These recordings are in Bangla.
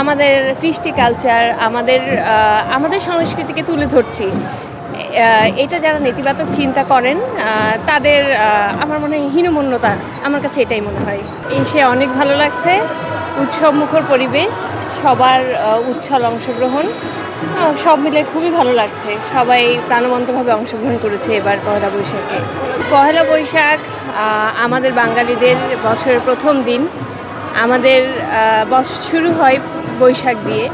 আমাদের কৃষ্টি কালচার, আমাদের সংস্কৃতিকে তুলে ধরছি। এটা যারা নেতিবাচক চিন্তা করেন তাদের আমার মনে হয় হীনমন্যতা, আমার কাছে এটাই মনে হয়। এসে অনেক ভালো লাগছে, উৎসবমুখর পরিবেশ, সবার উচ্ছল অংশগ্রহণ, সব মিলে খুবই ভালো লাগছে। সবাই প্রাণবন্তভাবে অংশগ্রহণ করেছে এবার পয়লা বৈশাখে। পয়লা বৈশাখ আমাদের বাঙালিদের বছরের প্রথম দিন। আমাদের বছর শুরু হয় বৈশাখ দিয়ে,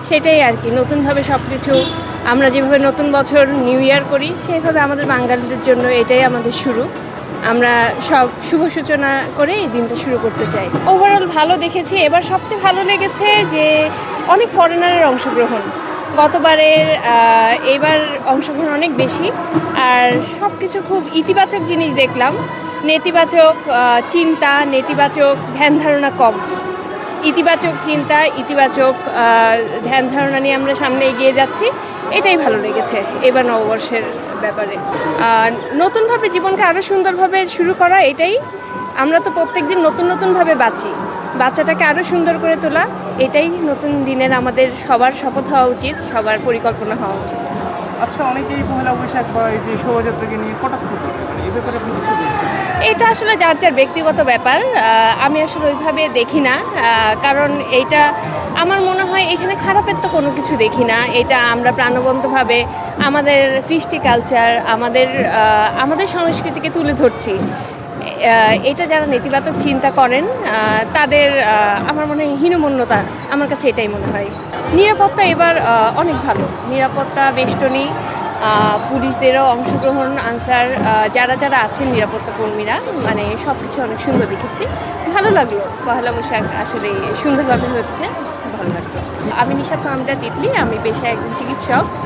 সেটাই আর কি। নতুনভাবে সব কিছু, আমরা যেভাবে নতুন বছর নিউ ইয়ার করি, সেইভাবে আমাদের বাঙালিদের জন্য এটাই আমাদের শুরু। আমরা সব শুভ সূচনা করে এই দিনটা শুরু করতে চাই। ওভারঅল ভালো দেখেছি। এবার সবচেয়ে ভালো লেগেছে যে অনেক ফরেনারের অংশগ্রহণ। গতবারের এবার অংশগ্রহণ অনেক বেশি, আর সব কিছু খুব ইতিবাচক জিনিস দেখলাম। নেতিবাচক চিন্তা, নেতিবাচক ধ্যান ধারণা কম। ইতিবাচক চিন্তা, ইতিবাচক ধ্যান ধারণা নিয়ে আমরা সামনে এগিয়ে যাচ্ছি। এটাই ভালো লেগেছে এবার নববর্ষের ব্যাপারে। নতুনভাবে জীবনকে আরও সুন্দরভাবে শুরু করা, এটাই। আমরা তো প্রত্যেকদিন নতুনভাবে বাঁচি। বাচ্চাটাকে আরও সুন্দর করে তোলা, এটাই নতুন দিনের আমাদের সবার শপথ হওয়া উচিত, সবার পরিকল্পনা হওয়া উচিত। আচ্ছা, অনেকেই পহেলা বৈশাখ বা এই যে শোভাযাত্রাকে নিয়ে কটাক্ষ করে, মানে এই ব্যাপারে আপনি কিছু বলছেন? এটা আসলে যার যার ব্যক্তিগত ব্যাপার। আমি আসলে ওইভাবে দেখি না, কারণ এইটা আমার মনে হয় এখানে খারাপের তো কোনো কিছু দেখি না। এটা আমরা প্রাণবন্তভাবে আমাদের কৃষ্টি কালচার, আমাদের সংস্কৃতিকে তুলে ধরছি। এটা যারা নেতিবাচক চিন্তা করেন তাদের আমার মনে হয় হীনমন্যতা, আমার কাছে এটাই মনে হয়। নিরাপত্তা এবার অনেক ভালো। নিরাপত্তা বেষ্টনী, পুলিশদেরও অংশগ্রহণ, আনসার, যারা আছেন নিরাপত্তা কর্মীরা, মানে সব কিছু অনেক সুন্দর দেখেছি। ভালো লাগলো। পহেলা বৈশাখ আসলে সুন্দরভাবে হচ্ছে, ভালো লাগছে। আমি নিশাত ফাহমিদা তিতলি, আমি পেশায় একজন চিকিৎসক।